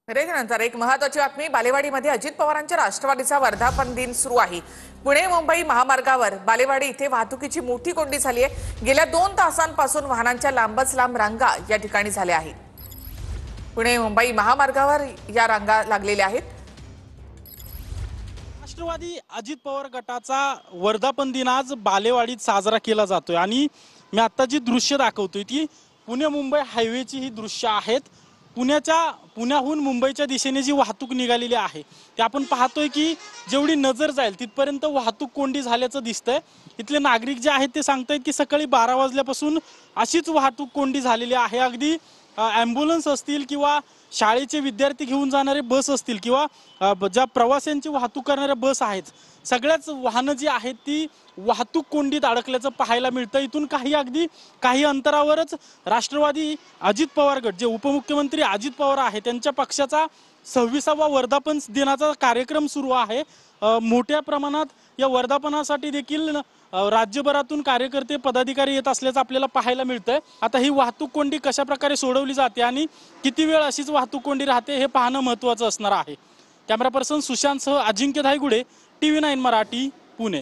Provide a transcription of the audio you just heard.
नंतर एक महत्त्वाची बातमी बालेवाडीमध्ये अजित पवारांच्या राष्ट्रवादीचा वर्धापन दिन सुरू आहे। पुणे मुंबई महामार्गावर बालेवाडी इथे वाहतुकीची मोठी कोंडी झाली आहे। गेल्या 2 तासांपासून वाहनांच्या लांबच लांब रांगा या ठिकाणी झाल्या आहेत। पुणे मुंबई महामार्गावर या रांगा लागलेल्या आहेत। राष्ट्रवादी अजित पवार गटाचा वर्धापन दिन आज बालेवाडीत साजरा केला जातोय आणि मी आता जी दृश्य दाखवतोय ती पुणे मुंबई हायवेची ही दृश्य आहेत। पुण्याहून मुंबईच्या दिशेने जी वाहतूक निघालेली आहे ते आपण पाहतोय की जेवढी नजर जाईल तिथपर्यंत वाहतूक कोंडी झाल्याचं दिसतंय। इथले नागरिक जे आहेत ते सांगतायत की सकाळी 12 वाजल्यापासून अशीच वाहतूक कोंडी झालेली आहे। अगदी ॲम्ब्युलन्स असतील किंवा शाळेचे विद्यार्थी घेऊन जाणारे बस असतील किंवा ज्या प्रवाशांची वाहतूक करणाऱ्या बस आहेत, सगळ्याच वाहनं जी आहेत ती वाहतूक कोंडीत अडकल्याचं पाहायला मिळतं। इथून काही अंतरावरच राष्ट्रवादी अजित पवार गट जे उपमुख्यमंत्री अजित पवार आहे त्यांच्या पक्षाचा 26वा वर्धापन दिनाचा कार्यक्रम सुरू आहे। मोठ्या प्रमाणात या वर्धापनासाठी देखील राज्यभरातून कार्यकर्ते पदाधिकारी येत असल्याचं आपल्याला पाहायला मिळतंय। आता ही वाहतूक कोंडी कशा प्रकारे सोडवली जाते आणि किती वेळ अशीच वाहतूक कोंडी राहते हे पाहणं महत्त्वाचं असणार आहे। कॅमेरा पर्सन सुशांतसह अजिंक्य धायगुडे, TV9 मराठी, पुणे।